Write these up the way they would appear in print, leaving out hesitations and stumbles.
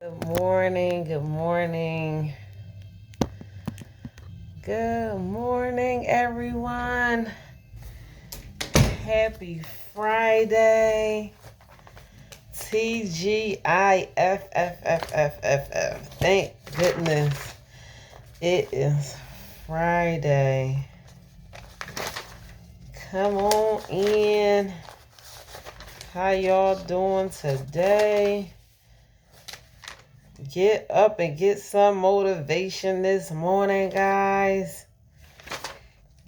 Good morning, good morning, everyone. Happy Friday. TGIFFFFFF. Thank goodness it is Friday. Come on in. How y'all doing today? Get up and get some motivation this morning, guys.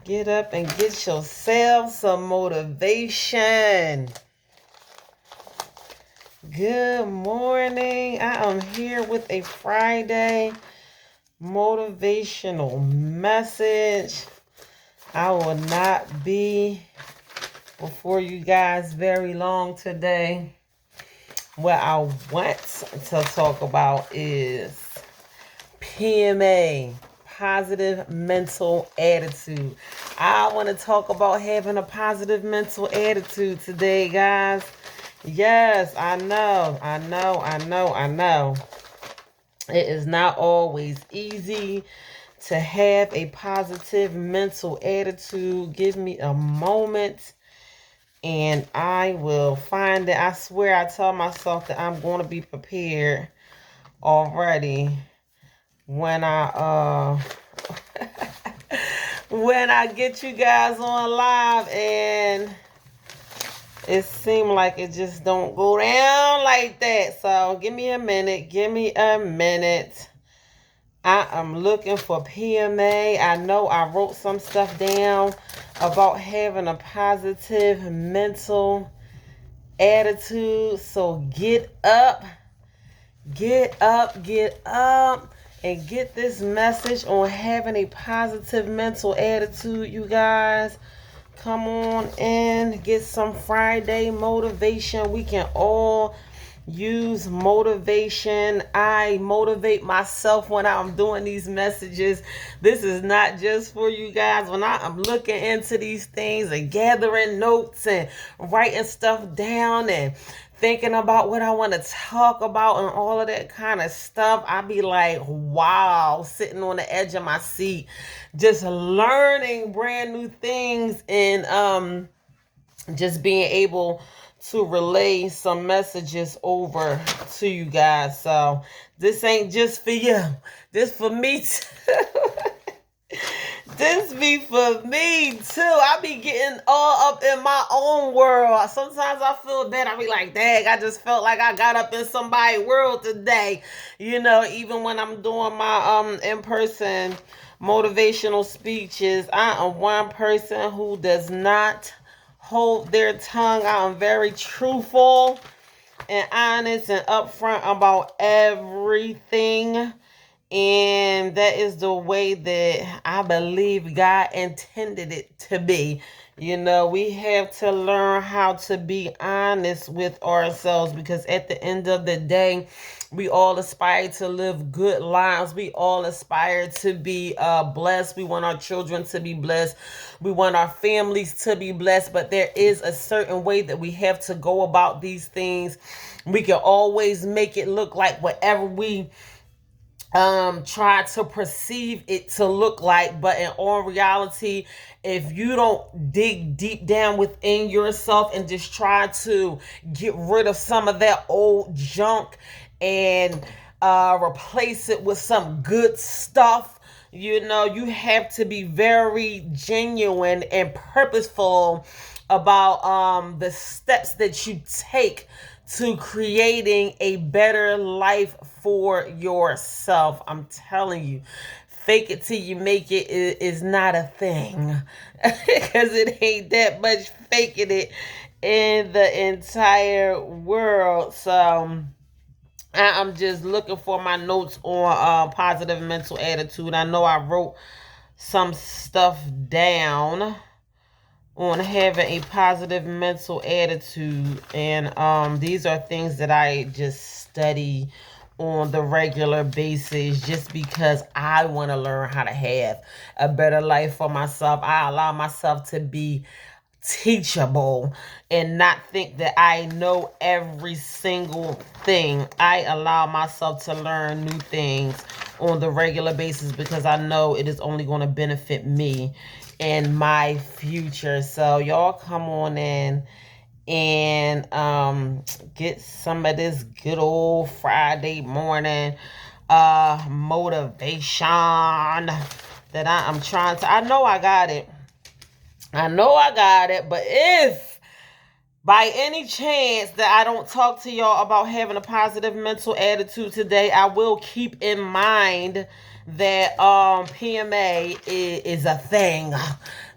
Get up and get yourself some motivation. Good morning. I am here with a Friday motivational message. I will not be before you guys very long today. What I want to talk about is PMA, positive mental attitude. I want to talk about having a positive mental attitude today, guys. Yes, I know. It is not always easy to have a positive mental attitude. Give me a moment and I will find it. I swear I tell myself that I'm going to be prepared already when I when I get you guys on live, and it seemed like it just don't go down like that. So give me a minute. I am looking for PMA. I know I wrote some stuff down about having a positive mental attitude. So get up, and get this message on having a positive mental attitude, you guys. Come on in, get some Friday motivation. We can all use motivation. I motivate myself when I'm doing these messages. This is not just for you guys. When I'm looking into these things and gathering notes and writing stuff down and thinking about what I want to talk about and all of that kind of stuff, I be like, wow, sitting on the edge of my seat, just learning brand new things, and just being able to relay some messages over to you guys. So this ain't just for you. This for me too. This be for me too. I be getting all up in my own world. Sometimes I feel bad. I be like, dang, I just felt like I got up in somebody's world today. Even when I'm doing my in-person motivational speeches, I am one person who does not hold their tongue. I am very truthful and honest and upfront about everything. And that is the way that I believe God intended it to be. We have to learn how to be honest with ourselves, because at the end of the day, we all aspire to live good lives. We all aspire to be blessed. We want our children to be blessed. We want our families to be blessed. But there is a certain way that we have to go about these things. We can always make it look like whatever we try to perceive it to look like, but in all reality, if you don't dig deep down within yourself and just try to get rid of some of that old junk and replace it with some good stuff, you have to be very genuine and purposeful about the steps that you take to creating a better life for yourself. I'm telling you, fake it till you make it is not a thing, because it ain't that much faking it in the entire world. So I'm just looking for my notes on positive mental attitude. I know I wrote some stuff down on having a positive mental attitude, and these are things that I just study on the regular basis, just because I want to learn how to have a better life for myself. I allow myself to be teachable and not think that I know every single thing. I allow myself to learn new things on the regular basis because I know it is only going to benefit me in my future. So y'all come on in and get some of this good old Friday morning motivation that I'm trying to. I know I got it. I know I got it, but if by any chance that I don't talk to y'all about having a positive mental attitude today, I will keep in mind that PMA is a thing.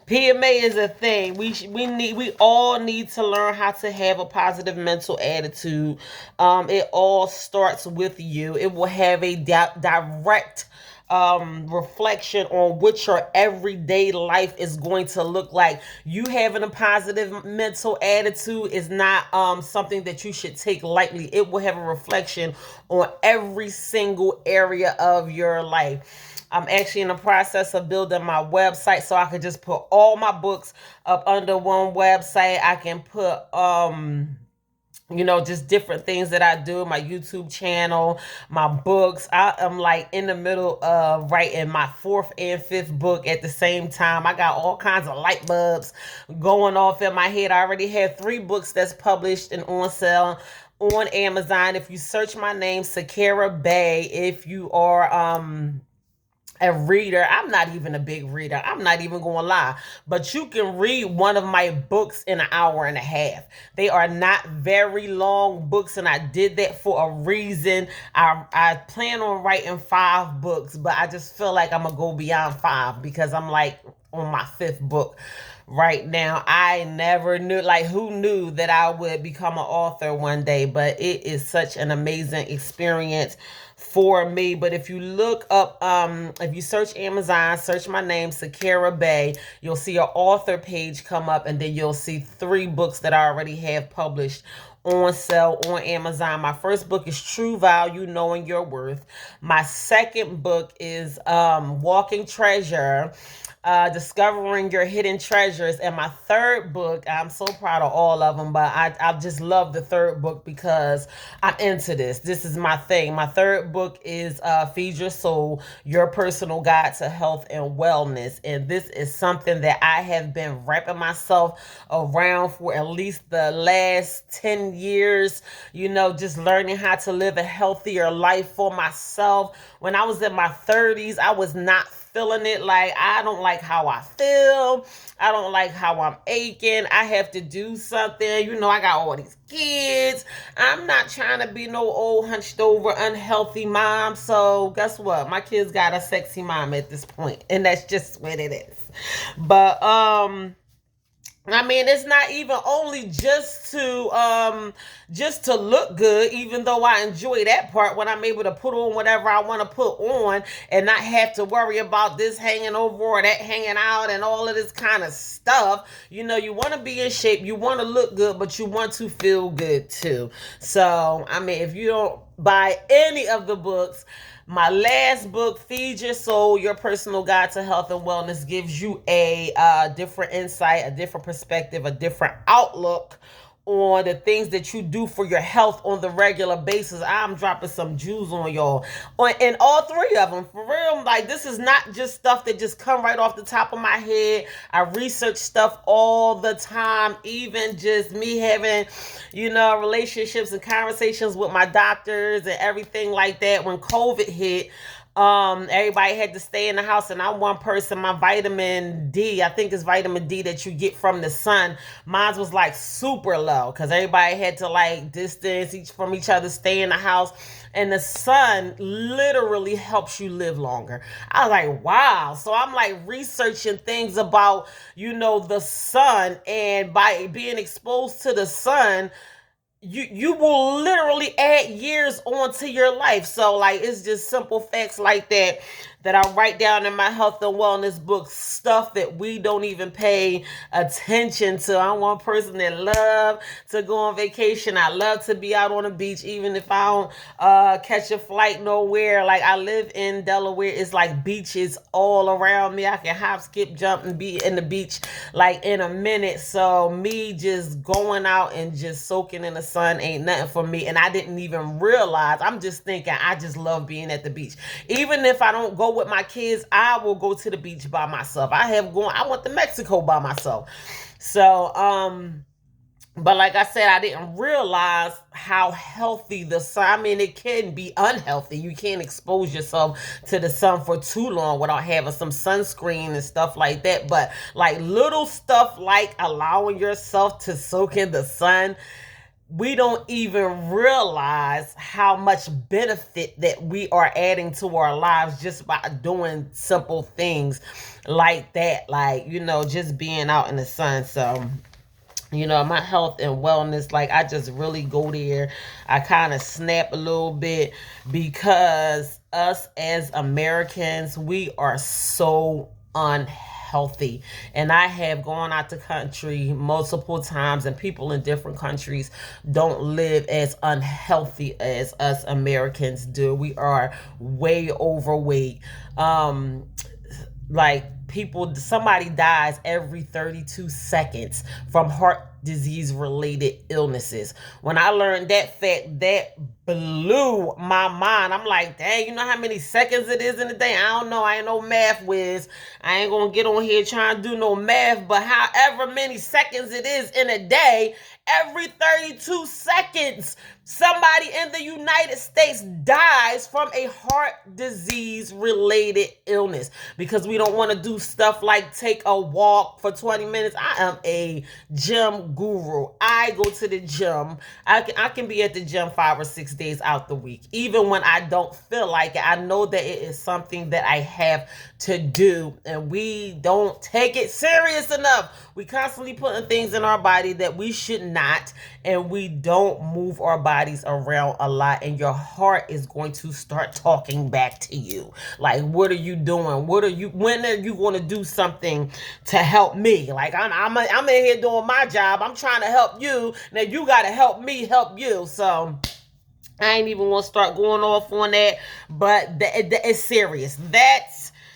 PMA is a thing. We all need to learn how to have a positive mental attitude. It all starts with you. It will have a direct reflection on what your everyday life is going to look like. You having a positive mental attitude is not something that you should take lightly. It will have a reflection on every single area of your life. I'm actually in the process of building my website so I could just put all my books up under one website. I can put just different things that I do, my YouTube channel, my books. I am like in the middle of writing my 4th and 5th book at the same time. I got all kinds of light bulbs going off in my head. I already have 3 books that's published and on sale on Amazon. If you search my name, Sakara Bay, if you are a reader. I'm not even a big reader. I'm not even going to lie. But you can read one of my books in an hour and a half. They are not very long books, and I did that for a reason. I plan on writing 5 books, but I just feel like I'm going to go beyond 5 because I'm like on my 5th book right now. I never knew, like, who knew that I would become an author one day, but it is such an amazing experience for me. But if you look up, if you search Amazon, search my name, Sakara Bay, you'll see an author page come up, and then you'll see 3 books that I already have published on sale on Amazon. My first book is True Value, Knowing Your Worth. My second book is Walking Treasure, Discovering Your Hidden Treasures. And my third book, I'm so proud of all of them, but I just love the third book because I'm into this. This is my thing. My third book is Feed Your Soul, Your Personal Guide to Health and Wellness. And this is something that I have been wrapping myself around for at least the last 10 years, just learning how to live a healthier life for myself. When I was in my 30s, I was not feeling it. Like, I don't like how I feel. I don't like how I'm aching. I have to do something. I got all these kids. I'm not trying to be no old hunched over unhealthy mom. So guess what? My kids got a sexy mom at this point, and that's just what it is. But it's not even only just to look good, even though I enjoy that part when I'm able to put on whatever I want to put on and not have to worry about this hanging over or that hanging out and all of this kind of stuff. You want to be in shape, you want to look good, but you want to feel good too. So, if you don't buy any of the books, my last book, Feed Your Soul, Your Personal Guide to Health and Wellness, gives you a different insight, a different perspective, a different outlook on the things that you do for your health on the regular basis. I'm dropping some jewels on y'all. And all 3 of them, for real. Like, this is not just stuff that just come right off the top of my head. I research stuff all the time, even just me having, relationships and conversations with my doctors and everything like that. When COVID hit, everybody had to stay in the house, and I'm one person. My vitamin D, I think it's vitamin D that you get from the sun, mine was like super low because everybody had to like distance from each other, stay in the house, and the sun literally helps you live longer. I was like, wow. So I'm like researching things about the sun, and by being exposed to the sun, you will literally add years onto your life. So, like, it's just simple facts like that that I write down in my health and wellness book, stuff that we don't even pay attention to. I'm one person that love to go on vacation. I love to be out on the beach, even if I don't catch a flight nowhere. Like, I live in Delaware. It's like beaches all around me. I can hop, skip, jump, and be in the beach like in a minute. So me just going out and just soaking in the sun ain't nothing for me. And I didn't even realize. I'm just thinking I just love being at the beach. Even if I don't go with my kids, I will go to the beach by myself. I went to Mexico by myself. So, but like I said, I didn't realize how healthy the sun. I mean, it can be unhealthy. You can't expose yourself to the sun for too long without having some sunscreen and stuff like that. But like little stuff like allowing yourself to soak in the sun, we don't even realize how much benefit that we are adding to our lives just by doing simple things like that. Like, just being out in the sun. So, my health and wellness, like, I just really go there. I kind of snap a little bit because us as Americans, we are so unhealthy. And I have gone out the country multiple times, and people in different countries don't live as unhealthy as us Americans do. We are way overweight. Like, somebody dies every 32 seconds from heart disease related illnesses. When I learned that fact, that blew my mind. I'm like, dang, you know how many seconds it is in a day? I don't know. I ain't no math whiz. I ain't gonna get on here trying to do no math, but however many seconds it is in a day, every 32 seconds, somebody in the United States dies from a heart disease related illness because we don't want to do stuff like take a walk for 20 minutes. I am a gym guru. I go to the gym. I can be at the gym 5 or 6 days out the week. Even when I don't feel like it, I know that it is something that I have to do, and we don't take it serious enough. We constantly putting things in our body that we should not, and we don't move our bodies around a lot, and your heart is going to start talking back to you. Like, what are you doing? When are you going to do something to help me? Like, I'm in here doing my job. I'm trying to help you. Now you got to help me help you. So I ain't even want to start going off on that, but it's serious.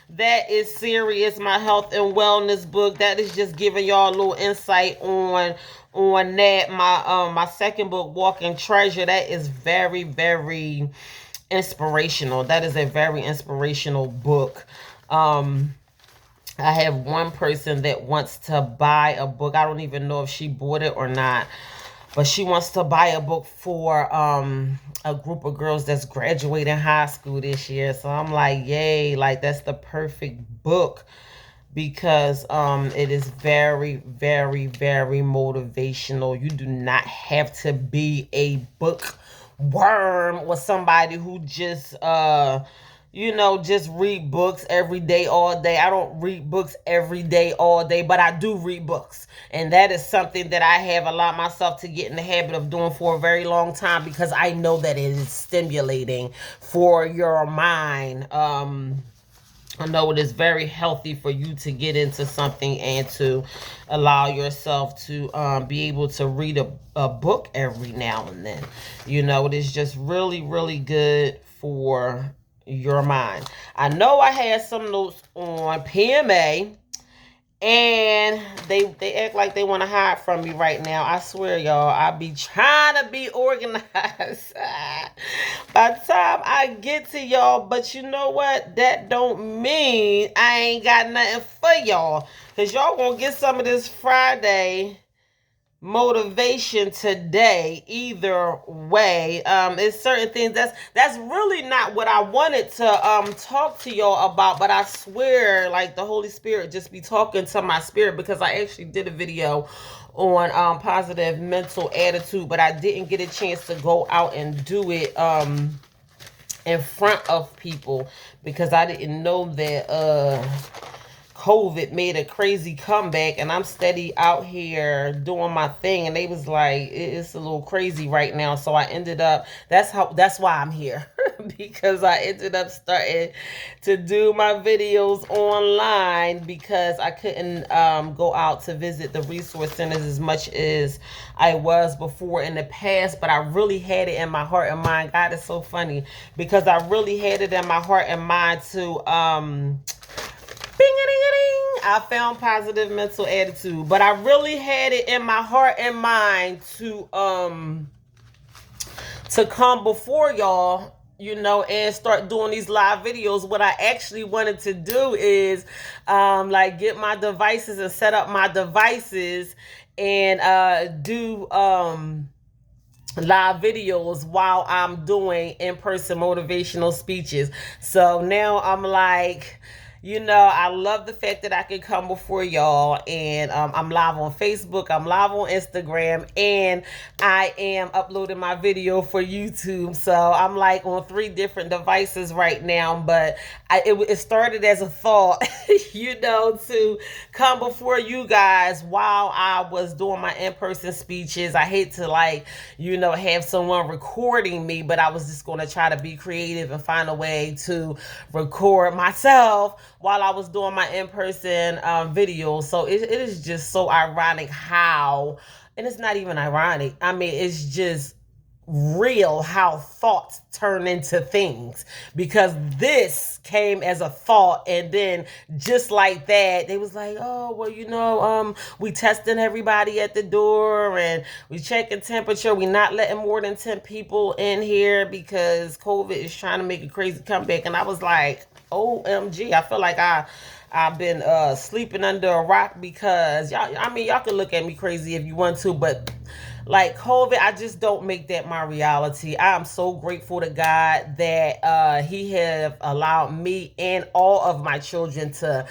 That is serious. My health and wellness book, that is just giving y'all a little insight on that. My second book, Walking Treasure, that is very, very inspirational. That is a very inspirational book. I have one person that wants to buy a book. I don't even know if she bought it or not, but she wants to buy a book for a group of girls that's graduating high school this year. So I'm like, yay, like that's the perfect book because it is very, very, very motivational. You do not have to be a bookworm or somebody who just just read books every day, all day. I don't read books every day, all day, but I do read books. And that is something that I have allowed myself to get in the habit of doing for a very long time because I know that it is stimulating for your mind. I know it is very healthy for you to get into something and to allow yourself to be able to read a book every now and then. It is just really, really good for your mind. I know I had some notes on PMA, and they act like they want to hide from me right now. I swear, y'all, I be trying to be organized by the time I get to y'all, but you know what? That don't mean I ain't got nothing for y'all, because y'all gonna get some of this Friday motivation today either way. It's certain things that's really not what I wanted to talk to y'all about, but I swear, like, the Holy Spirit just be talking to my spirit, because I actually did a video on positive mental attitude, but I didn't get a chance to go out and do it in front of people because I didn't know that COVID made a crazy comeback, and I'm steady out here doing my thing, and they was like, it's a little crazy right now. So I ended up, that's why I'm here. Because I ended up starting to do my videos online because I couldn't go out to visit the resource centers as much as I was before in the past. But I really had it in my heart and mind. God is so funny, because I really had it in my heart and mind to I found positive mental attitude, but I really had it in my heart and mind to come before y'all, and start doing these live videos. What I actually wanted to do is like get my devices and set up my devices and do live videos while I'm doing in-person motivational speeches. So now I'm like, I love the fact that I can come before y'all, and I'm live on Facebook, I'm live on Instagram, and I am uploading my video for YouTube. So I'm like on 3 different devices right now, but it started as a thought, to come before you guys while I was doing my in-person speeches. I hate to have someone recording me, but I was just going to try to be creative and find a way to record myself while I was doing my in-person videos. So it is just so ironic how, and it's not even ironic, I mean, it's just real how thoughts turn into things, because this came as a thought, and then just like that they was like, oh well, we testing everybody at the door, and we checking temperature, we not letting more than 10 people in here because COVID is trying to make a crazy comeback. And I was like, OMG, I feel like I've been sleeping under a rock, because y'all can look at me crazy if you want to, but like COVID, I just don't make that my reality. I am so grateful to God that he have allowed me and all of my children to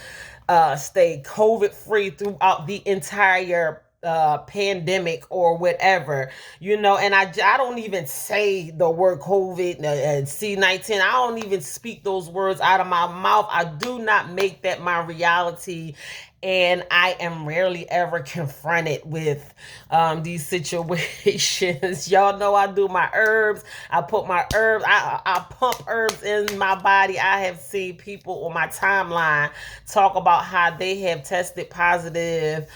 stay COVID free throughout the entire pandemic or whatever, and I don't even say the word COVID and C-19. I don't even speak those words out of my mouth. I do not make that my reality. And I am rarely ever confronted with these situations. Y'all know I do my herbs. I put my herbs, I pump herbs in my body. I have seen people on my timeline talk about how they have tested positive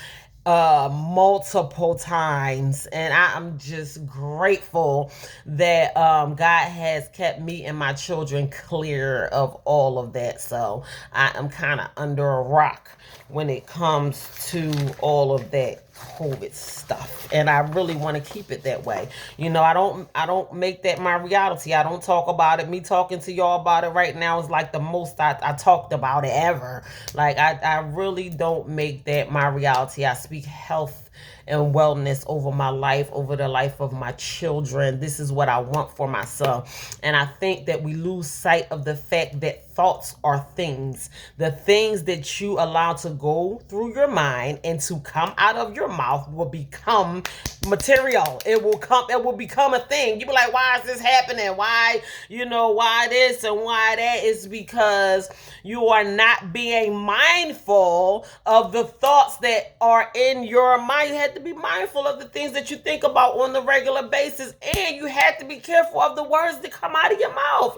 multiple times, and I'm just grateful that God has kept me and my children clear of all of that. So I am kind of under a rock when it comes to all of that COVID stuff, and I really want to keep it that way. I don't make that my reality. I don't talk about it. Me talking to y'all about it right now is like the most I talked about it ever. Like I really don't make that my reality. I speak health and wellness over my life, over the life of my children. This is what I want for myself. And I think that we lose sight of the fact that thoughts are things. The things that you allow to go through your mind and to come out of your mouth will become material. It will become a thing. You be like, why is this happening? Why, why this and why that? Is because you are not being mindful of the thoughts that are in your mind. You have to be mindful of the things that you think about on the regular basis, and you have to be careful of the words that come out of your mouth.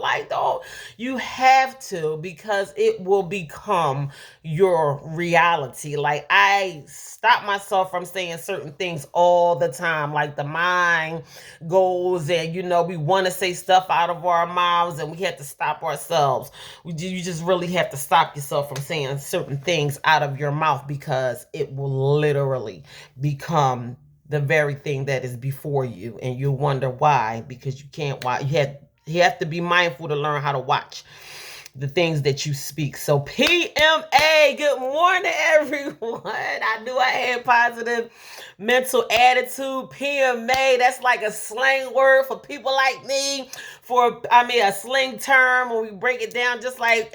You have to, because it will become your reality. Like, I stop myself from saying certain things all the time. Like, the mind goes and, we want to say stuff out of our mouths, and we have to stop ourselves. You just really have to stop yourself from saying certain things out of your mouth, because it will literally become the very thing that is before you, and you'll wonder why, because you can't watch. You have to be mindful to learn how to watch the things that you speak. So PMA, good morning, everyone. I knew I had positive mental attitude. PMA, that's like a slang word for people like me. A slang term when we break it down, just like,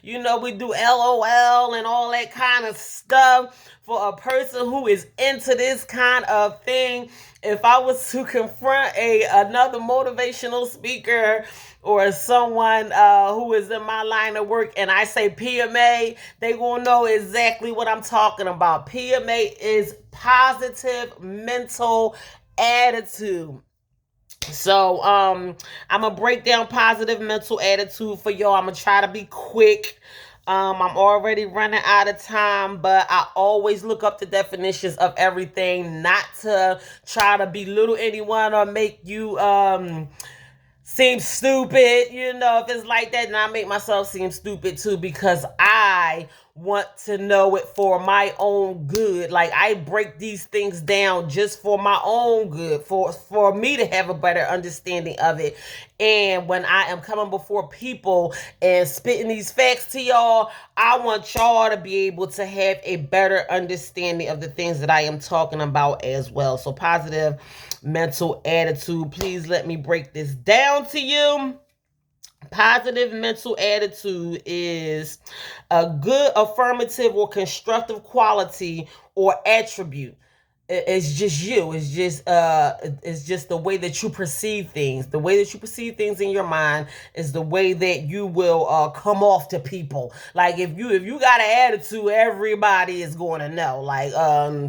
we do LOL and all that kind of stuff. For a person who is into this kind of thing, if I was to confront another motivational speaker or someone who is in my line of work and I say PMA, they gonna know exactly what I'm talking about. PMA is positive mental attitude. So I'm gonna break down positive mental attitude for y'all. I'm gonna try to be quick. I'm already running out of time, but I always look up the definitions of everything, not to try to belittle anyone or make you seem stupid. If it's like that, then I make myself seem stupid too, because I want to know it for my own good. Like, I break these things down just for my own good, for me to have a better understanding of it. And when I am coming before people and spitting these facts to y'all, I want y'all to be able to have a better understanding of the things that I am talking about as well. So positive mental attitude. Please let me break this down to you. Positive mental attitude is a good affirmative or constructive quality or attribute. It's just you. It's just the way that you perceive things. The way that you perceive things in your mind is the way that you will come off to people. Like, if you got an attitude, everybody is going to know. Like,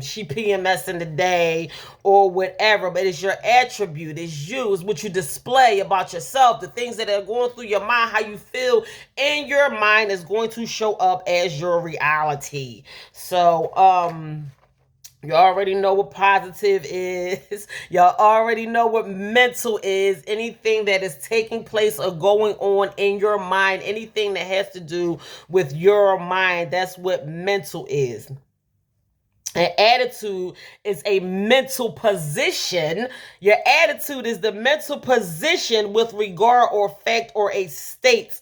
she PMSing today or whatever. But it's your attribute. It's you. It's what you display about yourself. The things that are going through your mind, how you feel in your mind, is going to show up as your reality. So, you already know what positive is. Y'all already know what mental is. Anything that is taking place or going on in your mind, anything that has to do with your mind, that's what mental is. An attitude is a mental position. Your attitude is the mental position with regard or fact or a state.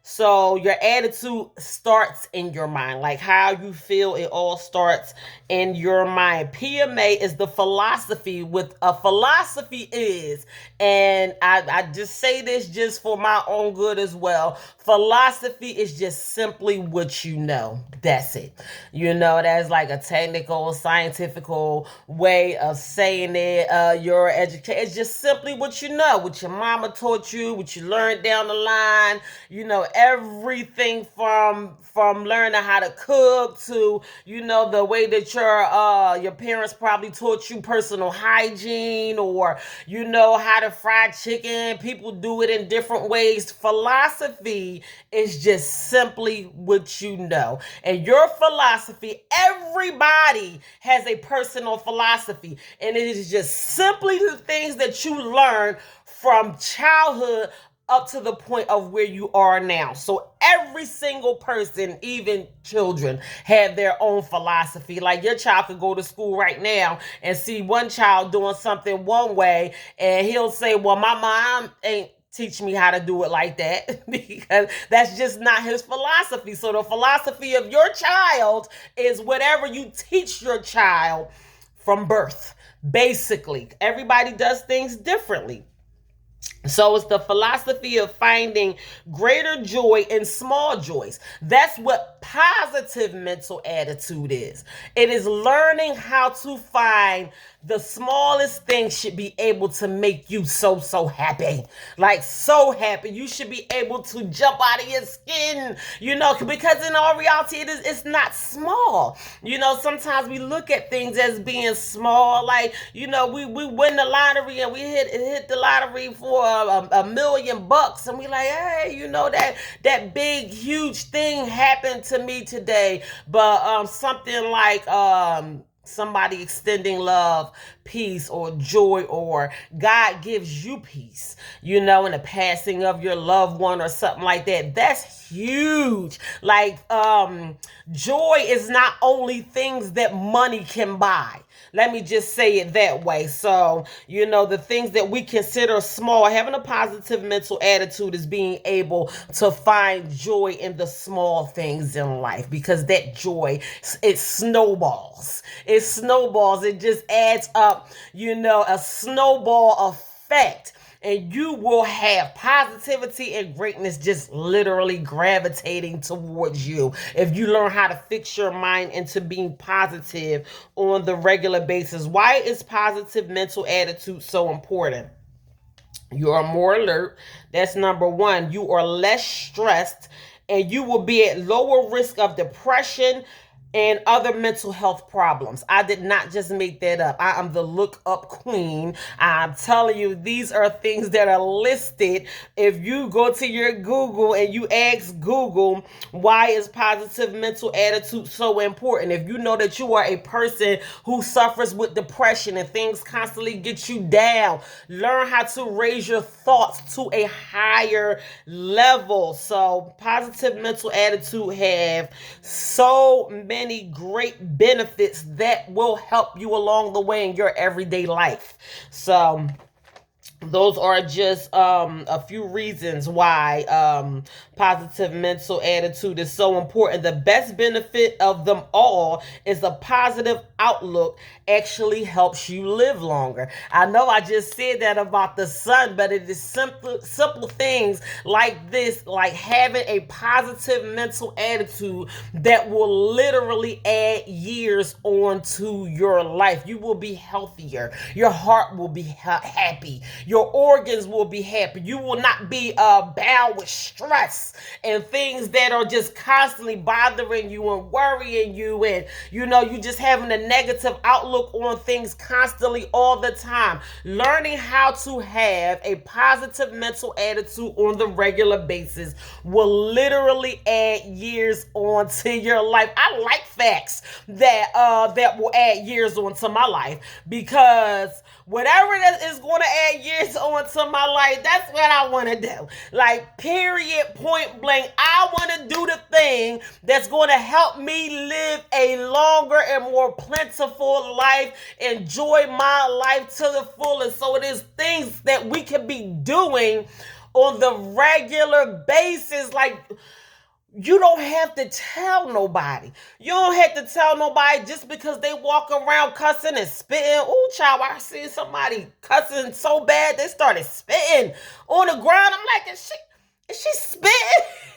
So your attitude starts in your mind, like how you feel. It all starts in your mind. PMA is the philosophy. With a philosophy is, and I just say this just for my own good as well. Philosophy is just simply what you know. That's it. That's like a technical, scientific way of saying it. Your education, it's just simply what you know, what your mama taught you, what you learned down the line. Everything from learning how to cook to the way that your parents probably taught you personal hygiene, or how to fry chicken. People do it in different ways. Philosophy is just simply what you know. And your philosophy, everybody has a personal philosophy, and it is just simply the things that you learn from childhood up to the point of where you are now. So every single person, even children, have their own philosophy. Like, your child could go to school right now and see one child doing something one way, and he'll say, well, my mom ain't teach me how to do it like that, because that's just not his philosophy. So the philosophy of your child is whatever you teach your child from birth. Basically, everybody does things differently. So it's the philosophy of finding greater joy in small joys. That's what positive mental attitude is. It is learning how to find the smallest thing should be able to make you so happy. Like, so happy. You should be able to jump out of your skin, because in all reality, it's not small. Sometimes we look at things as being small. Like, we win the lottery and we hit the lottery for $1 million, and we like, hey, that big huge thing happened to me today. But something like somebody extending love, peace, or joy, or God gives you peace, in the passing of your loved one or something like that. That's huge. Like, joy is not only things that money can buy. Let me just say it that way. So, the things that we consider small, having a positive mental attitude is being able to find joy in the small things in life, because that joy, it snowballs. It snowballs. It just adds up, a snowball effect. And you will have positivity and greatness just literally gravitating towards you if you learn how to fix your mind into being positive on the regular basis. Why is positive mental attitude so important? You are more alert. That's number one. You are less stressed, and you will be at lower risk of depression and other mental health problems. I did not just make that up. I am the look up queen. I'm telling you, these are things that are listed. If you go to your Google and you ask Google, why is positive mental attitude so important? If you know that you are a person who suffers with depression and things constantly get you down, learn how to raise your thoughts to a higher level. So positive mental attitude have so many great benefits that will help you along the way in your everyday life. So those are just a few reasons why positive mental attitude is so important. The best benefit of them all is a positive outlook actually helps you live longer. I know I just said that about the sun, but it is simple things like this, like having a positive mental attitude that will literally add years onto your life. You will be healthier. Your heart will be happy. Your organs will be happy. You will not be bound with stress and things that are just constantly bothering you and worrying you, and you just having a negative outlook on things constantly all the time. Learning how to have a positive mental attitude on the regular basis will literally add years onto your life. I like facts that will add years onto my life, because whatever that is going to add years onto my life, that's what I want to do. Like, period, point blank. I want to do the thing that's going to help me live a longer and more plentiful life, enjoy my life to the fullest. So it is things that we can be doing on the regular basis. Like, you don't have to tell nobody. You don't have to tell nobody just because they walk around cussing and spitting. Ooh, child, I see somebody cussing so bad they started spitting on the ground. I'm like, is she spitting?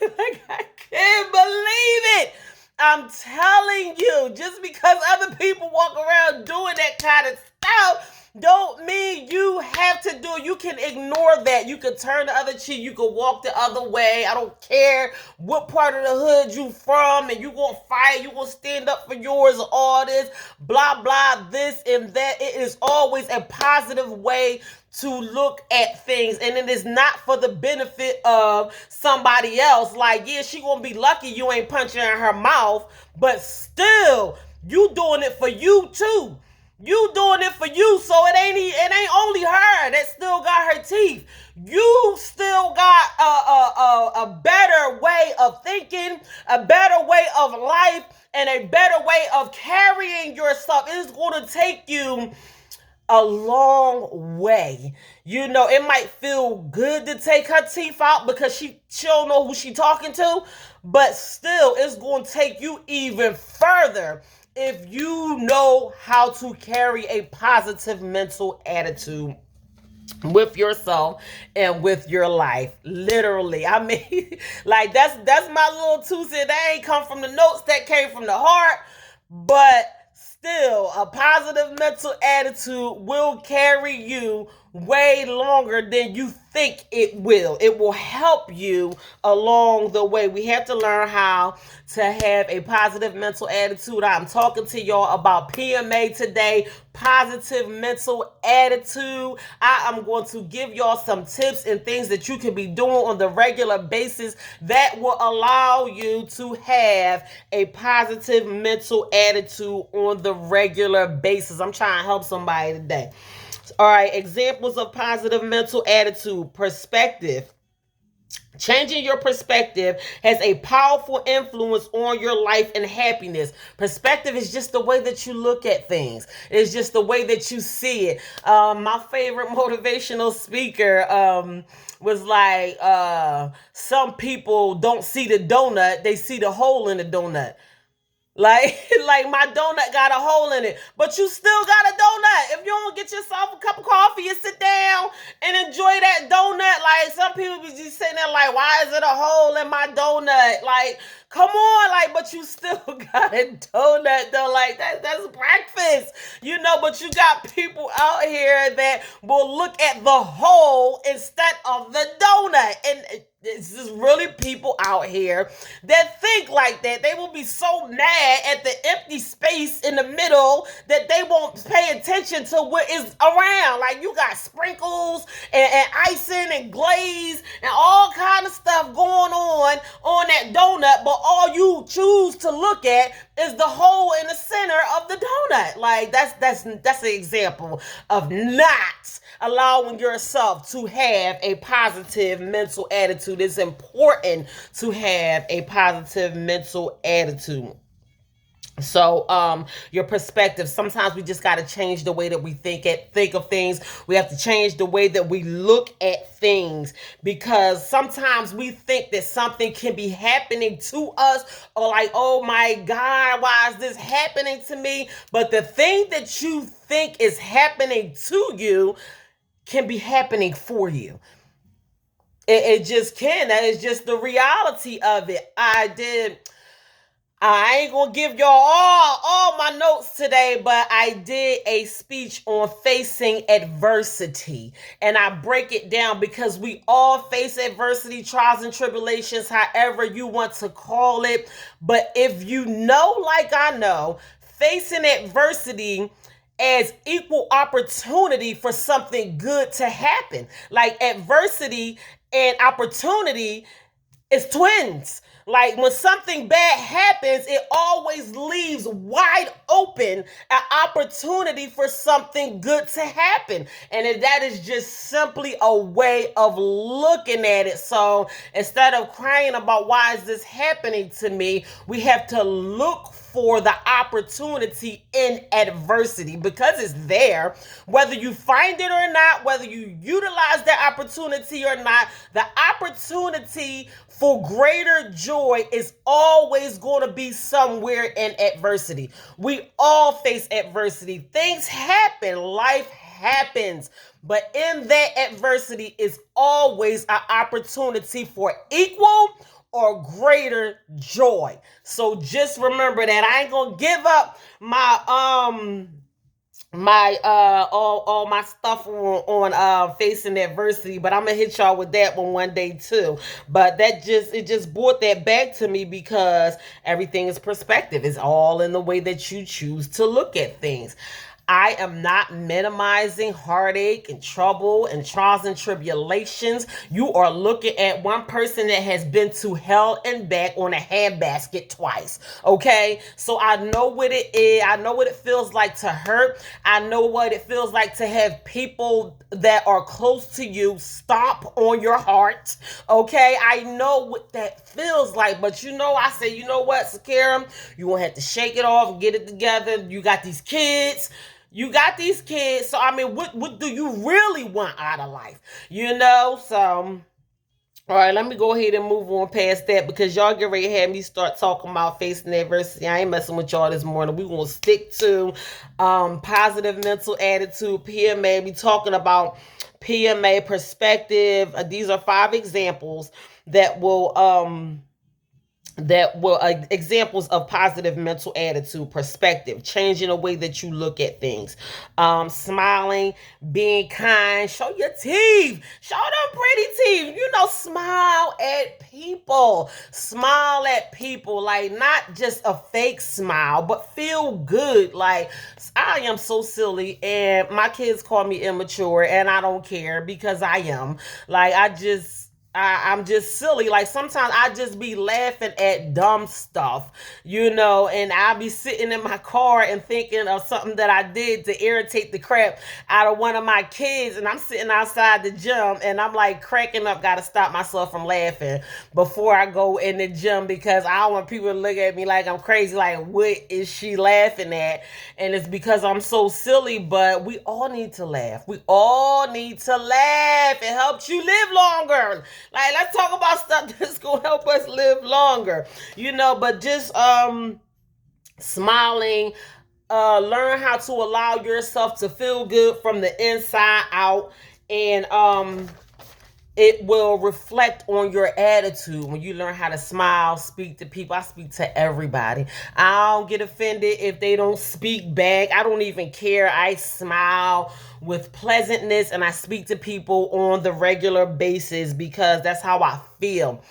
Like, I can't believe it. I'm telling you, just because other people walk around doing that kind of stuff don't mean you have to do it. You can ignore that. You can turn the other cheek. You can walk the other way. I don't care what part of the hood you from, and you gonna fight. You gonna stand up for yours. All this blah blah, this and that. It is always a positive way to look at things, and it is not for the benefit of somebody else. Like, yeah, she gonna be lucky you ain't punching in her mouth, but still, you doing it for you too. You doing it for you, so it ain't only her that still got her teeth. You still got a better way of thinking, a better way of life, and a better way of carrying yourself. It's going to take you a long way. It might feel good to take her teeth out because she don't know who she talking to, but still, it's going to take you even further if you know how to carry a positive mental attitude with yourself and with your life. Literally, I mean, like, that's my little 2 cents. That ain't come from the notes, that came from the heart. But still, a positive mental attitude will carry you way longer than you think it will. It will help you along the way. We have to learn how to have a positive mental attitude. I'm talking to y'all about PMA today, positive mental attitude. I am going to give y'all some tips and things that you can be doing on the regular basis that will allow you to have a positive mental attitude on the regular basis. I'm trying to help somebody today. All right, examples of positive mental attitude. Perspective. Changing your perspective has a powerful influence on your life and happiness. Perspective is just the way that you look at things. It's just the way that you see it. My favorite motivational speaker was like, some people don't see the donut, they see the hole in the donut. Like my donut got a hole in it, but you still got a donut. If you don't get yourself a cup of coffee and sit down and enjoy that donut, like, some people be just sitting there like, why is it a hole in my donut? Like, Come on, like, but you still got a donut though. Like that's breakfast, but you got people out here that will look at the whole instead of the donut. And it's just really people out here that think like that. They will be so mad at the empty space in the middle that they won't pay attention to what is around. Like you got sprinkles and icing and glaze and all kind of stuff going on that donut, but all you choose to look at is the hole in the center of the donut. Like that's an example of not allowing yourself to have a positive mental attitude. It's important to have a positive mental attitude. So your perspective, sometimes we just got to change the way that we think of things. We have to change the way that we look at things, because sometimes we think that something can be happening to us, or like, oh my God, why is this happening to me? But the thing that you think is happening to you can be happening for you. It just can. That is just the reality of it. I ain't gonna give y'all all my notes today, but I did a speech on facing adversity. And I break it down because we all face adversity, trials and tribulations, however you want to call it. But if you know, like I know, facing adversity as equal opportunity for something good to happen. Like adversity and opportunity is twins. Like when something bad happens, it always leaves wide open an opportunity for something good to happen. And that is just simply a way of looking at it. So instead of crying about why is this happening to me, we have to look for the opportunity in adversity, because it's there. Whether you find it or not, whether you utilize that opportunity or not, the opportunity for greater joy is always going to be somewhere in adversity. We all face adversity. Things happen. Life happens. But in that adversity is always an opportunity for equal or greater joy. So just remember that. I ain't gonna give up my all my stuff on facing adversity, but I'm gonna hit y'all with that one day too. But it just brought that back to me, because everything is perspective. It's all in the way that you choose to look at things. I am not minimizing heartache and trouble and trials and tribulations. You are looking at one person that has been to hell and back on a handbasket twice. Okay? So I know what it is. I know what it feels like to hurt. I know what it feels like to have people that are close to you stomp on your heart. Okay? I know what that feels like. But I say, you know what, Sakara? You won't have to shake it off and get it together. You got these kids. So I mean, what do you really want out of life? So all right, let me go ahead and move on past that, because y'all get ready to have me start talking about facing adversity. I ain't messing with y'all this morning. We gonna stick to positive mental attitude, PMA. We talking about PMA perspective. These are 5 examples that will examples of positive mental attitude, perspective, changing the way that you look at things, smiling, being kind, show your teeth, show them pretty teeth, smile at people, like not just a fake smile, but feel good. Like, I am so silly, and my kids call me immature, and I don't care, because I am. Like, I'm just silly. Like, sometimes I just be laughing at dumb stuff, and I'll be sitting in my car and thinking of something that I did to irritate the crap out of one of my kids, and I'm sitting outside the gym and I'm like cracking up, gotta stop myself from laughing before I go in the gym, because I don't want people to look at me like I'm crazy, like, what is she laughing at? And it's because I'm so silly. But we all need to laugh. It helps you live longer. Like, let's talk about stuff that's gonna help us live longer, but just smiling, learn how to allow yourself to feel good from the inside out, and it will reflect on your attitude when you learn how to smile, speak to people. I speak to everybody. I don't get offended if they don't speak back. I don't even care. I smile with pleasantness and I speak to people on the regular basis because that's how I feel.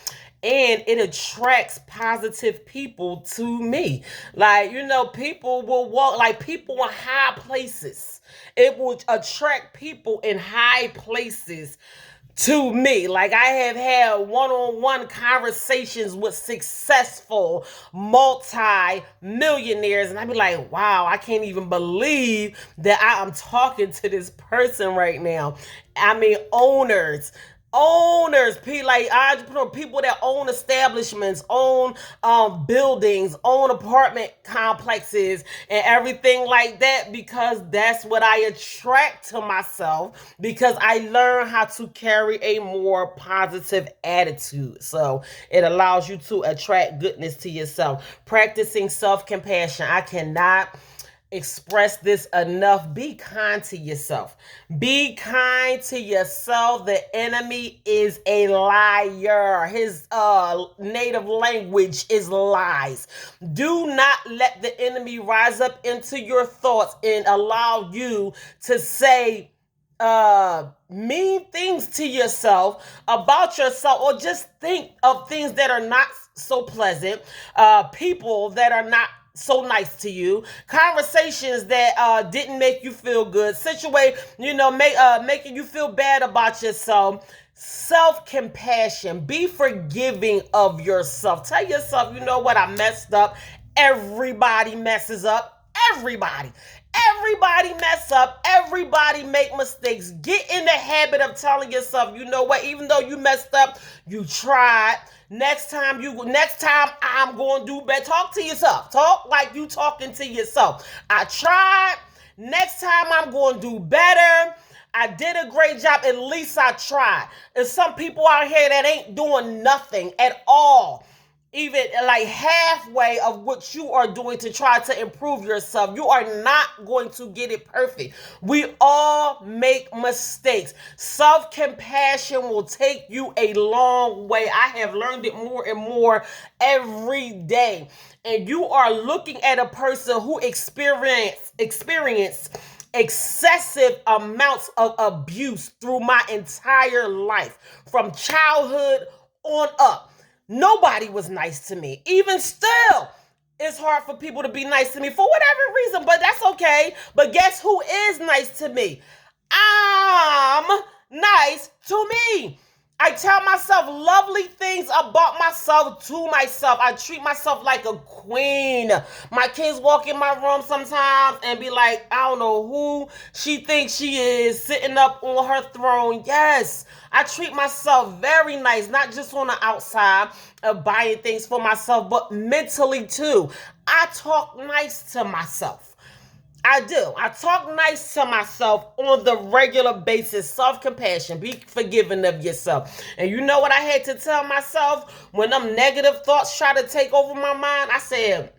And it attracts positive people to me. Like, people will walk, like people in high places. It will attract people in high places to me. Like, I have had one-on-one conversations with successful multi-millionaires, and I'd be like, wow, I can't even believe that I am talking to this person right now. I mean, owners, like entrepreneur, people that own establishments, own buildings, own apartment complexes, and everything like that, because that's what I attract to myself, because I learn how to carry a more positive attitude. So it allows you to attract goodness to yourself. Practicing self-compassion. I cannot express this enough. Be kind to yourself. Be kind to yourself. The enemy is a liar. His native language is lies. Do not let the enemy rise up into your thoughts and allow you to say mean things to yourself about yourself, or just think of things that are not so pleasant, people that are not so nice to you, conversations that didn't make you feel good, making you feel bad about yourself. Self-compassion. Be forgiving of yourself. Tell yourself, you know what, I messed up. Everybody messes up. Everybody mess up. Everybody make mistakes. Get in the habit of telling yourself, you know what, even though you messed up, you tried. Next time I'm going to do better. Talk to yourself. Talk like you talking to yourself. I tried. Next time I'm going to do better. I did a great job. At least I tried. There's some people out here that ain't doing nothing at all, even like halfway of what you are doing to try to improve yourself. You are not going to get it perfect. We all make mistakes. Self-compassion will take you a long way. I have learned it more and more every day. And you are looking at a person who experienced excessive amounts of abuse through my entire life, from childhood on up. Nobody was nice to me. Even still, it's hard for people to be nice to me for whatever reason, but that's okay. But guess who is nice to me? I'm nice to me. I tell myself lovely things about myself to myself. I treat myself like a queen. My kids walk in my room sometimes and be like, I don't know who she thinks she is, sitting up on her throne. Yes, I treat myself very nice, not just on the outside of buying things for myself, but mentally too. I talk nice to myself. I do. I talk nice to myself on the regular basis. Self-compassion. Be forgiving of yourself. And you know what I had to tell myself when them negative thoughts try to take over my mind? I said,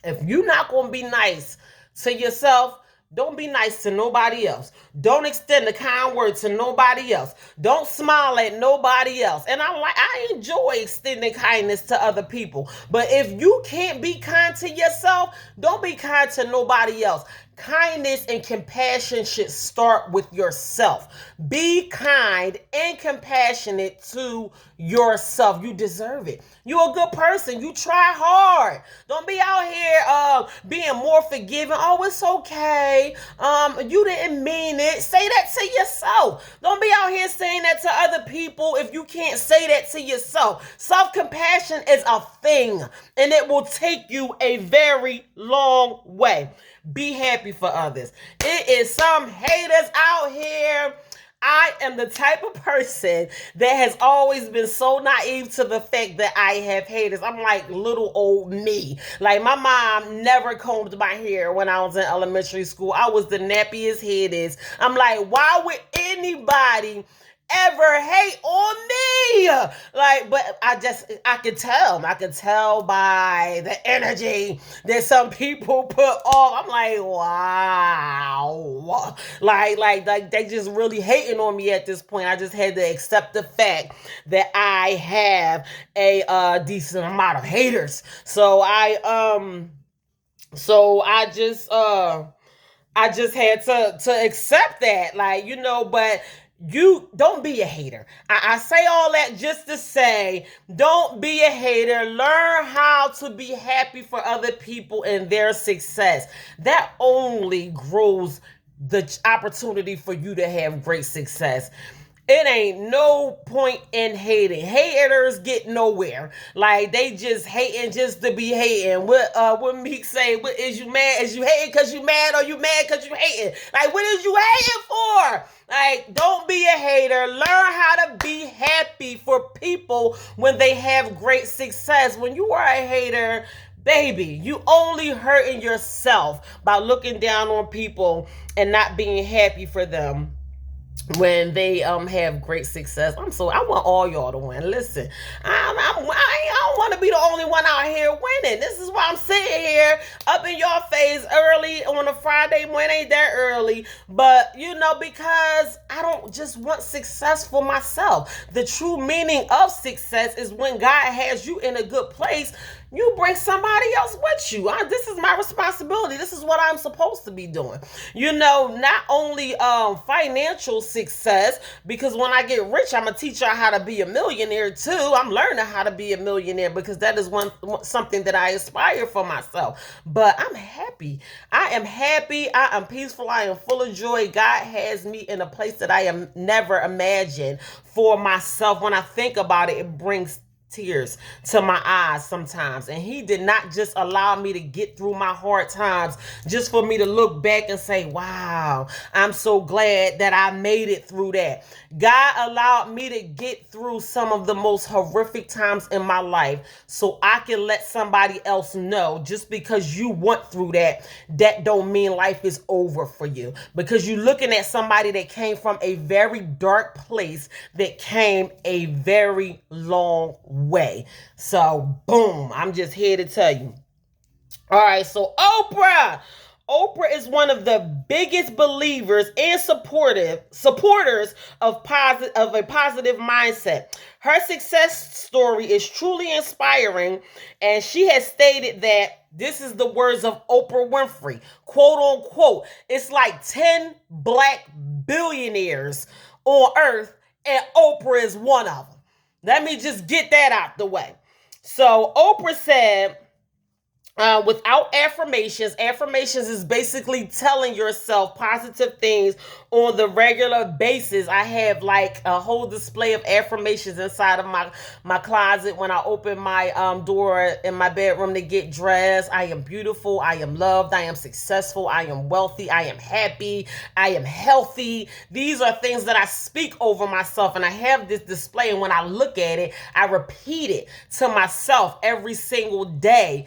if you're not going to be nice to yourself, don't be nice to nobody else. Don't extend a kind word to nobody else. Don't smile at nobody else. And I enjoy extending kindness to other people. But if you can't be kind to yourself, don't be kind to nobody else. Kindness and compassion should start with yourself. Be kind and compassionate to yourself. You deserve it. You're a good person. You try hard. Don't be out here being more forgiving. Oh, it's okay. You didn't mean it. Say that to yourself. Don't be out here saying that to other people if you can't say that to yourself. Self-compassion is a thing, and it will take you a very long way. Be happy for others. It is some haters out here. I am the type of person that has always been so naive to the fact that I have haters. I'm like little old me. Like, my mom never combed my hair when I was in elementary school. I was the nappiest head is. I'm like, why would anybody ever hate on me. Like, but I could tell by the energy that some people put off. I'm like, wow. Like they just really hating on me at this point. I just had to accept the fact that I have a decent amount of haters. So I just had to accept that, like, but you don't be a hater. I say all that just to say, don't be a hater. Learn how to be happy for other people and their success. That only grows the opportunity for you to have great success. It ain't no point in hating. Haters get nowhere. Like, they just hating just to be hating. What Meek say? What, is you mad? Is you hating because you mad, or you mad because you hating? Like, what is you hating for? Like, don't be a hater. Learn how to be happy for people when they have great success. When you are a hater, baby, you only hurting yourself by looking down on people and not being happy for them when they have great success. I want all y'all to win. Listen, I don't want to be the only one out here winning. This is why I'm sitting here up in your face early on a Friday morning. Ain't that early, but because I don't just want success for myself. The true meaning of success is when God has you in a good place, you bring somebody else with you. This is my responsibility. This is what I'm supposed to be doing. Not only financial success, because when I get rich, I'm going to teach y'all how to be a millionaire too. I'm learning how to be a millionaire because that is something that I aspire for myself. But I'm happy. I am happy. I am peaceful. I am full of joy. God has me in a place that I am never imagined for myself. When I think about it, it brings tears to my eyes sometimes. And he did not just allow me to get through my hard times just for me to look back and say, wow, I'm so glad that I made it through that. God allowed me to get through some of the most horrific times in my life so I can let somebody else know, just because you went through that don't mean life is over for you. Because you're looking at somebody that came from a very dark place, that came a very long way. So, boom, I'm just here to tell you. All right, so Oprah is one of the biggest believers and supporters of a positive mindset. Her success story is truly inspiring, and she has stated that this is the words of Oprah Winfrey, quote unquote, it's like 10 black billionaires on earth, and Oprah is one of them. Let me just get that out the way. So Oprah said, without affirmations is basically telling yourself positive things on the regular basis. I have like a whole display of affirmations inside of my closet. When I open my door in my bedroom to get dressed, I am beautiful, I am loved, I am successful, I am wealthy, I am happy, I am healthy. These are things that I speak over myself, and I have this display, and when I look at it, I repeat it to myself every single day.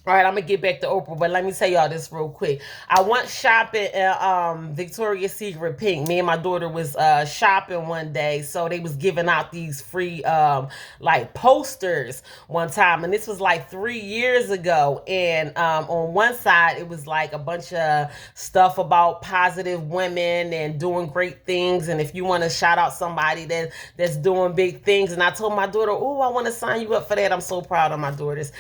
All right, I'm gonna get back to Oprah, but let me tell y'all this real quick. I went shopping at Victoria's Secret Pink. Me and my daughter was shopping one day, so they was giving out these free like posters one time, and this was like 3 years ago. And on one side, it was like a bunch of stuff about positive women and doing great things, and if you want to shout out somebody that's doing big things. And I told my daughter, "Oh, I want to sign you up for that." I'm so proud of my daughters.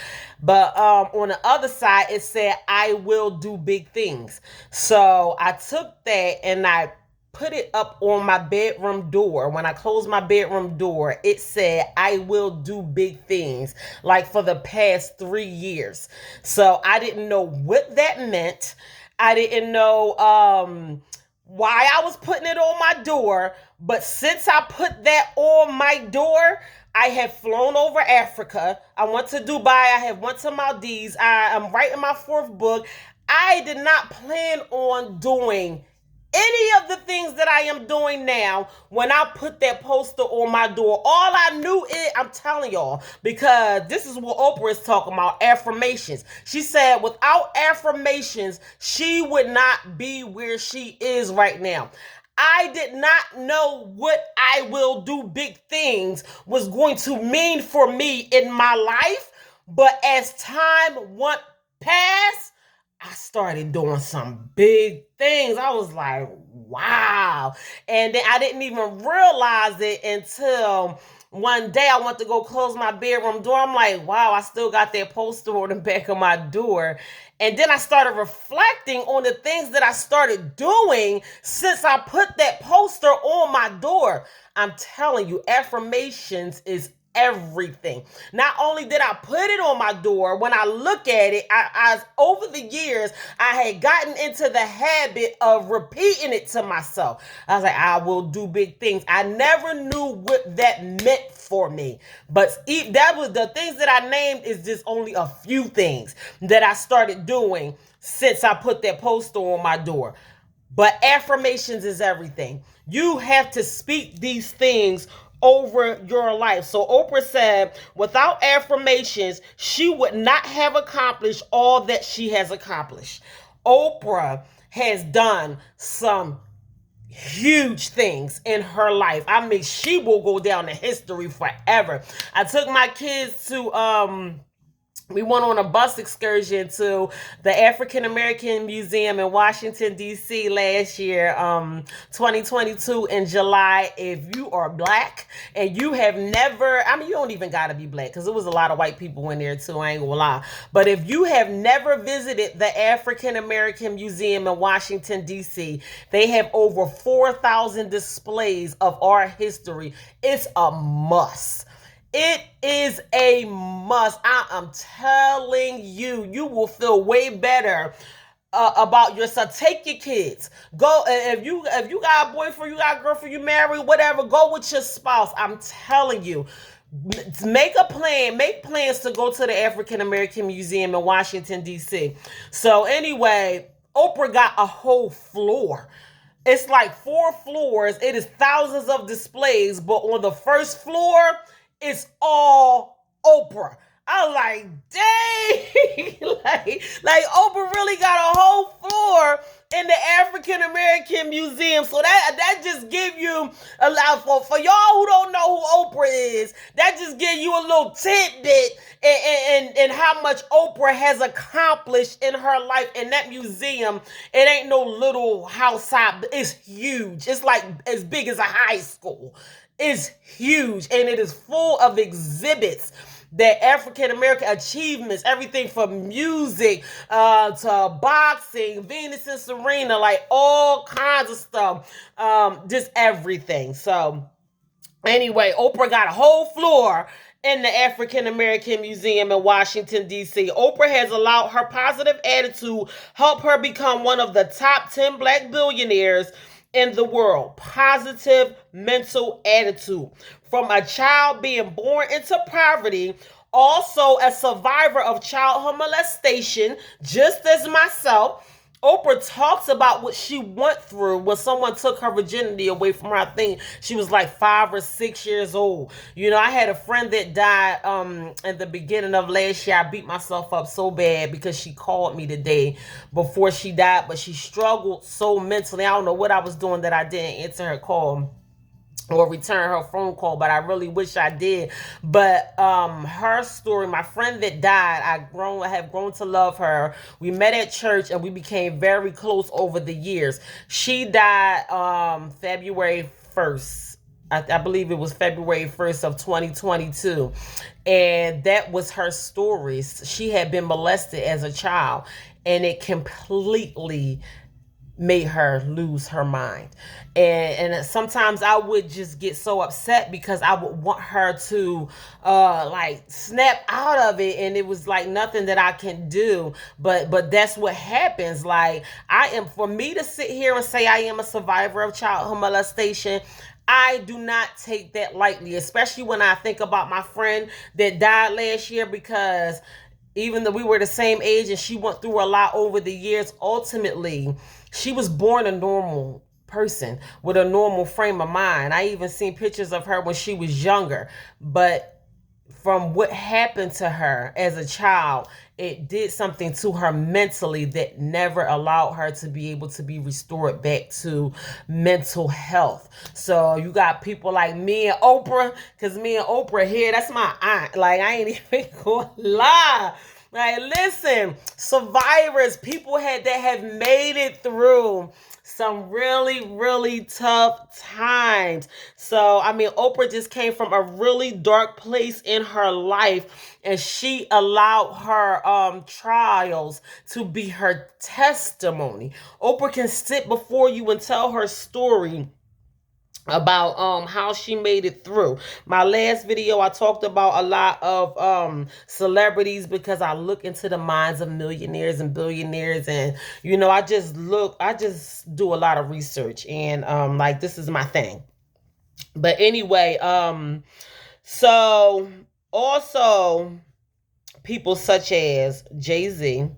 But on the other side, it said, "I will do big things." So I took that and I put it up on my bedroom door. When I closed my bedroom door, it said, "I will do big things," like for the past 3 years. So I didn't know what that meant. I didn't know why I was putting it on my door. But since I put that on my door, I have flown over Africa. I went to Dubai. I have went to Maldives. I am writing my 4th book. I did not plan on doing any of the things that I am doing now when I put that poster on my door. All I knew is, I'm telling y'all, because this is what Oprah is talking about, affirmations. She said without affirmations, she would not be where she is right now. I did not know what I will do big things was going to mean for me in my life. But as time went past, I started doing some big things. I was like, wow. And then I didn't even realize it until one day I went to go close my bedroom door. I'm like, wow, I still got that poster on the back of my door. And then I started reflecting on the things that I started doing since I put that poster on my door. I'm telling you, affirmations is everything. Not only did I put it on my door, when I look at it, I over the years, I had gotten into the habit of repeating it to myself. I was like, I will do big things. I never knew what that meant for me. But that was the things that I named is just only a few things that I started doing since I put that poster on my door. But affirmations is everything. You have to speak these things over your life. So Oprah said, without affirmations, she would not have accomplished all that she has accomplished. Oprah has done some huge things in her life. I mean, she will go down in history forever. I took my kids to we went on a bus excursion to the African American Museum in Washington, D.C. last year, 2022 in July. If you are black and you have never, I mean, you don't even got to be black because there was a lot of white people in there too, I ain't gonna lie. But if you have never visited the African American Museum in Washington, D.C., they have over 4,000 displays of art history. It's a must. It is a must. I am telling you, you will feel way better about yourself. Take your kids. Go if you got a boyfriend, you got a girlfriend, you married, whatever. Go with your spouse. I'm telling you. Make a plan. Make plans to go to the African American Museum in Washington, D.C. So anyway, Oprah got a whole floor. It's like 4 floors. It is thousands of displays, but on the first floor, it's all Oprah. I was like, dang, like Oprah really got a whole floor in the African American Museum. So that just give you a lot for y'all who don't know who Oprah is. That just give you a little tidbit and how much Oprah has accomplished in her life. In that museum, it ain't no little house hop. It's huge. It's like as big as a high school. Is huge, and it is full of exhibits that African American achievements, everything from music to boxing, Venus and Serena, like all kinds of stuff, just everything. So anyway, Oprah got a whole floor in the African American Museum in Washington, D.C. Oprah has allowed her positive attitude help her become one of the top 10 black billionaires in the world. Positive mental attitude. From a child being born into poverty, also a survivor of childhood molestation, just as myself, Oprah talks about what she went through when someone took her virginity away from her. I think she was like 5 or 6 years old. You know, I had a friend that died at the beginning of last year. I beat myself up so bad because she called me the day before she died, but she struggled so mentally. I don't know what I was doing that I didn't answer her call or return her phone call, but I really wish I did. But her story, my friend that died, I have grown to love her. We met at church and we became very close over the years. She died February 1st. I believe it was February 1st of 2022. And that was her story. She had been molested as a child, and it completely made her lose her mind. And sometimes I would just get so upset because I would want her to like snap out of it, and it was like nothing that I can do. But that's what happens. Like, for me to sit here and say I am a survivor of childhood molestation, I do not take that lightly, especially when I think about my friend that died last year, because even though we were the same age and she went through a lot over the years, ultimately, she was born a normal person with a normal frame of mind. I even seen pictures of her when she was younger. But from what happened to her as a child, it did something to her mentally that never allowed her to be able to be restored back to mental health. So you got people like me and Oprah, because me and Oprah here, that's my aunt. Like, I ain't even gonna lie. Like, listen, survivors, people that have made it through some really, really tough times. So, I mean, Oprah just came from a really dark place in her life, and she allowed her trials to be her testimony. Oprah can sit before you and tell her story about how she made it through. My last video, I talked about a lot of celebrities, because I look into the minds of millionaires and billionaires, and I just do a lot of research, and like, this is my thing. But anyway, so also people such as Jay-Z.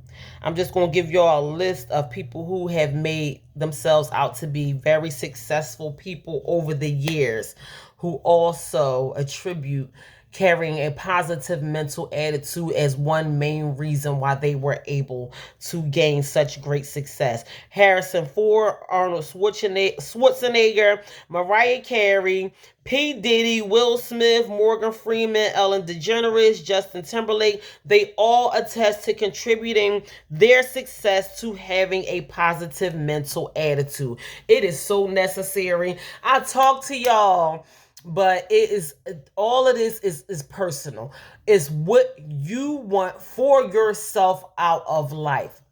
I'm just going to give y'all a list of people who have made themselves out to be very successful people over the years, who also attribute carrying a positive mental attitude as one main reason why they were able to gain such great success. Harrison Ford, Arnold Schwarzenegger, Mariah Carey, P. Diddy, Will Smith, Morgan Freeman, Ellen DeGeneres, Justin Timberlake, they all attest to contributing their success to having a positive mental attitude. It is so necessary. I talk to y'all, but it is, all of this is personal. It's what you want for yourself out of life.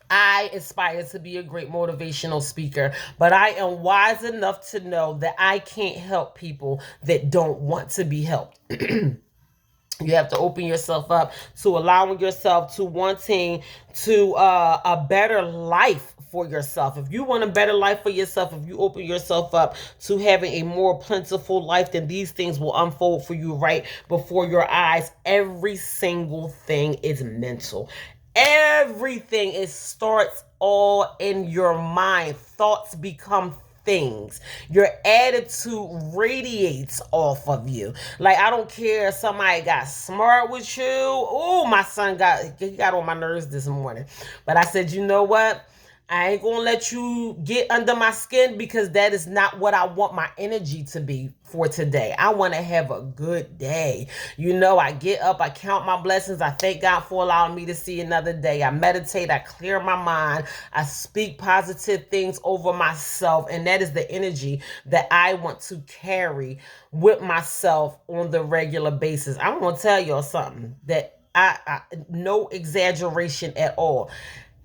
I aspire to be a great motivational speaker, but I am wise enough to know that I can't help people that don't want to be helped. You have to open yourself up to allowing yourself to wanting to a better life for yourself. If you want a better life for yourself, if you open yourself up to having a more plentiful life, then these things will unfold for you right before your eyes. Every single thing is mental. Everything, it starts all in your mind. Thoughts become things. Your attitude radiates off of you. Like, I don't care if somebody got smart with you. Oh, my son got on my nerves this morning. But I said, you know what? I ain't gonna let you get under my skin, because that is not what I want my energy to be for today. I want to have a good day. I get up, I count my blessings. I thank God for allowing me to see another day. I meditate, I clear my mind, I speak positive things over myself. And that is the energy that I want to carry with myself on the regular basis. I'm gonna tell y'all something that I no exaggeration at all.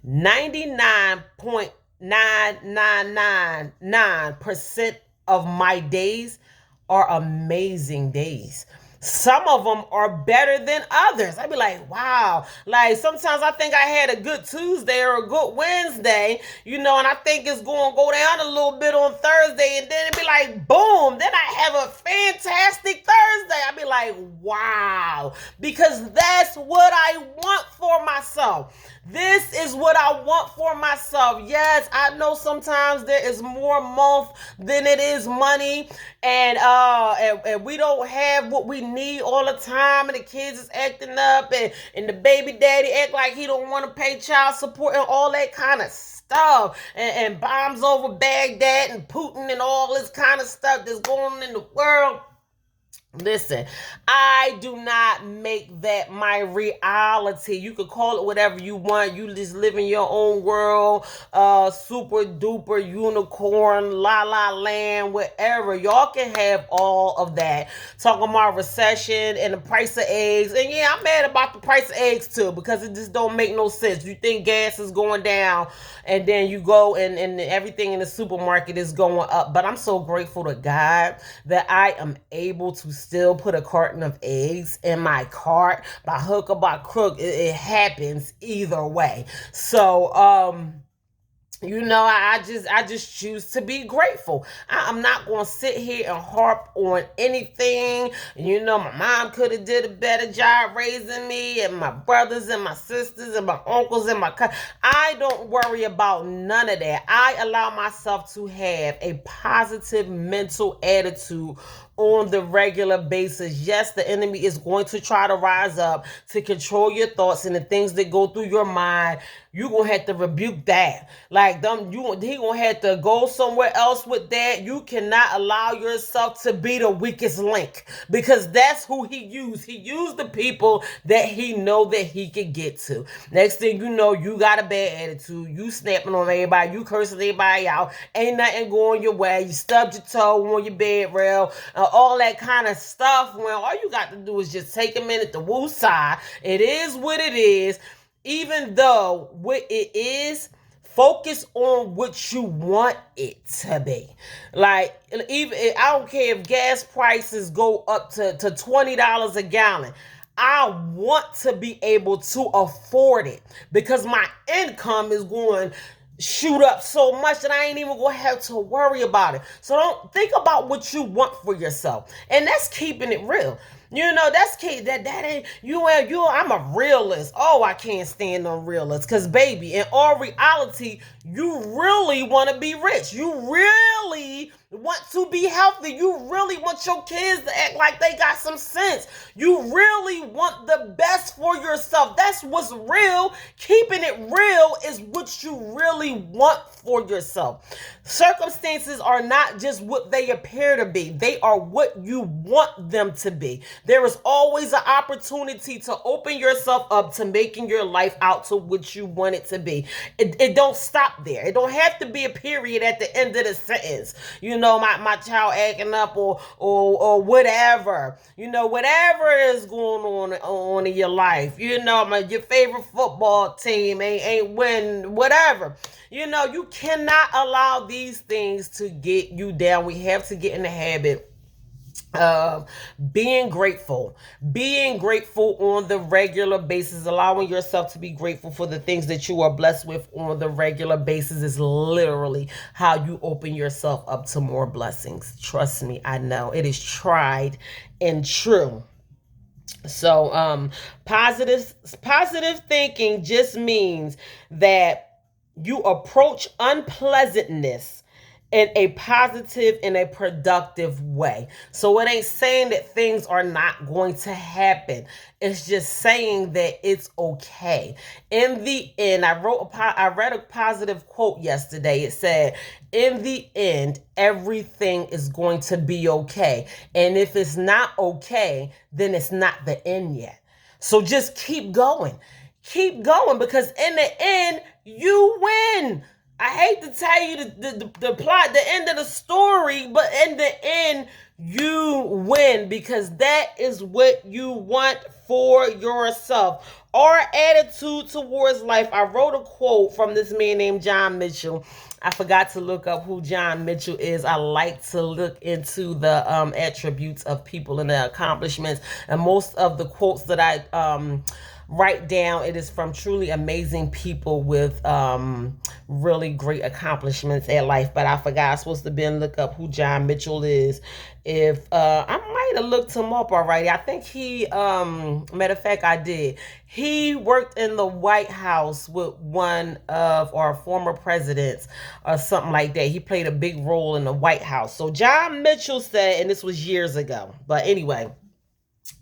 99.9999% of my days are amazing days. Some of them are better than others. I'd be like, wow. Like, sometimes I think I had a good Tuesday or a good Wednesday, and I think it's going to go down a little bit on Thursday, and then it'd be like, boom. Then I have a fantastic Thursday. I'd be like, wow. Because that's what I want for myself. This is what I want for myself. Yes, I know sometimes there is more month than it is money, and we don't have what we need all the time, and the kids is acting up, and the baby daddy act like he don't want to pay child support and all that kind of stuff, and bombs over Baghdad and Putin and all this kind of stuff that's going on in the world. Listen, I do not make that my reality. You could call it whatever you want. You just live in your own world, super duper unicorn, la la land, whatever. Y'all can have all of that. Talking about recession and the price of eggs. And yeah, I'm mad about the price of eggs too, because it just don't make no sense. You think gas is going down, and then you go and everything in the supermarket is going up. But I'm so grateful to God that I am able to still put a carton of eggs in my cart by hook or by crook. It happens either way. So, I just choose to be grateful. I'm not going to sit here and harp on anything. My mom could have did a better job raising me, and my brothers and my sisters and my uncles and my cousins. I don't worry about none of that. I allow myself to have a positive mental attitude on the regular basis. Yes, the enemy is going to try to rise up to control your thoughts and the things that go through your mind. You're gonna have to rebuke that. Like he gonna have to go somewhere else with that. You cannot allow yourself to be the weakest link, because that's who he used. He used the people that he know that he could get to. Next thing you know, you got a bad attitude. You snapping on everybody. You cursing everybody out. Ain't nothing going your way. You stubbed your toe on your bed rail. All that kind of stuff. When all you got to do is just take a minute to woosah. It is what it is. Even though what it is, focus on what you want it to be. Like, even I don't care if gas prices go up to $20 a gallon. I want to be able to afford it, because my income is going shoot up so much that I ain't even gonna have to worry about it. So don't think about what you want for yourself, and that's keeping it real. You know, that's key. That ain't you. I'm a realist. Oh, I can't stand on realists, because baby, in all reality, you really want to be rich. You really want to be healthy. You really want your kids to act like they got some sense. You really want the best for yourself. That's what's real. Keeping it real is what you really want for yourself. Circumstances are not just what they appear to be. They are what you want them to be. There is always an opportunity to open yourself up to making your life out to what you want it to be. It don't stop there. It don't have to be a period at the end of the sentence. You know, my child acting up or whatever. You know, whatever is going on in your life. You know, your favorite football team ain't win, whatever. You know, you cannot allow these things to get you down. We have to get in the habit of being grateful on the regular basis. Allowing yourself to be grateful for the things that you are blessed with on the regular basis is literally how you open yourself up to more blessings. Trust me, I know it is tried and true. So positive thinking just means that you approach unpleasantness in a positive and a productive way. So it ain't saying that things are not going to happen. It's just saying that it's okay. In the end, I read a positive quote yesterday. It said, in the end, everything is going to be okay. And if it's not okay, then it's not the end yet. So just keep going. Keep going, because in the end, you win. I hate to tell you the plot, the end of the story, but in the end, you win, because that is what you want for yourself. Our attitude towards life. I wrote a quote from this man named John Mitchell. I forgot to look up who John Mitchell is. I like to look into the attributes of people and their accomplishments. And most of the quotes that I write down, it is from truly amazing people with really great accomplishments at life. But I forgot, I was supposed to be and look up who John Mitchell is. If I might have looked him up already. I think he matter of fact, I did. He worked in the White House with one of our former presidents or something like that. He played a big role in the White House. So John Mitchell said, and this was years ago, but anyway,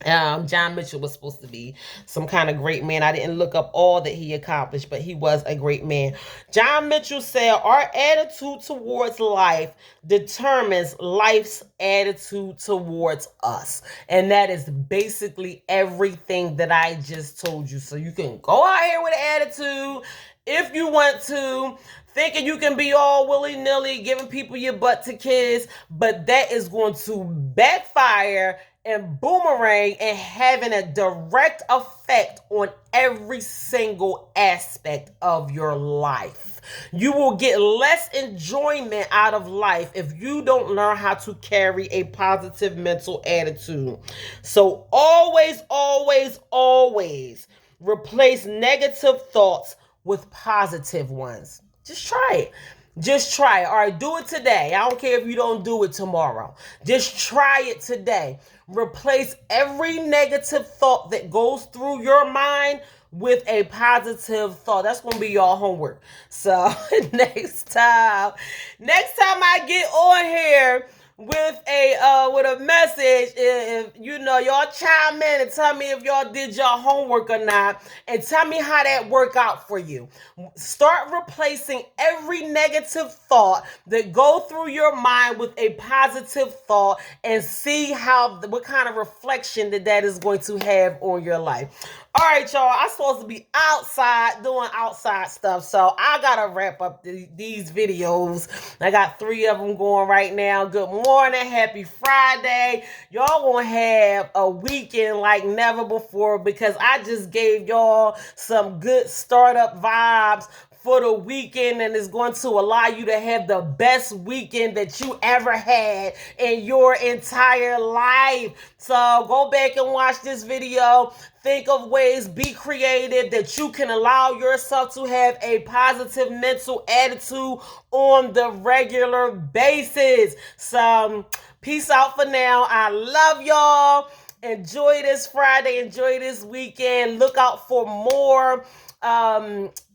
John Mitchell was supposed to be some kind of great man. I didn't look up all that he accomplished, but he was a great man. John Mitchell said, our attitude towards life determines life's attitude towards us. And that is basically everything that I just told you. So you can go out here with an attitude if you want to, thinking you can be all willy-nilly, giving people your butt to kiss, but that is going to backfire and boomerang and having a direct effect on every single aspect of your life. You will get less enjoyment out of life if you don't learn how to carry a positive mental attitude. So always, always, always replace negative thoughts with positive ones. Just try it. Just try it. All right, do it today. I don't care if you don't do it tomorrow. Just try it today. Replace every negative thought that goes through your mind with a positive thought. That's going to be your homework. So next time I get on here, with a message. If you know, y'all chime in and tell me if y'all did your homework or not, and tell me how that worked out for you. Start replacing every negative thought that go through your mind with a positive thought, and see what kind of reflection that is going to have on your life. All right, y'all. I'm supposed to be outside doing outside stuff, so I gotta wrap up these videos. I got 3 of them going right now. Good morning, happy Friday. Y'all gonna have a weekend like never before, because I just gave y'all some good startup vibes for the weekend, and it's going to allow you to have the best weekend that you ever had in your entire life. So go back and watch this video. Think of ways, be creative, that you can allow yourself to have a positive mental attitude on the regular basis. So peace out for now. I love y'all. Enjoy this Friday. Enjoy this weekend. Look out for more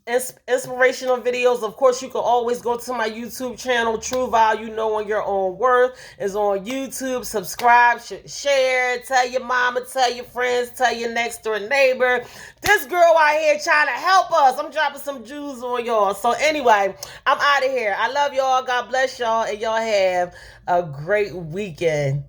inspirational videos. Of course, you can always go to my YouTube channel, True Value Knowing Your Own Worth is on YouTube. Subscribe, share, tell your mama, tell your friends, tell your next door neighbor. This girl out here trying to help us. I'm dropping some jewels on y'all. So anyway, I'm out of here. I love y'all. God bless y'all, and y'all have a great weekend.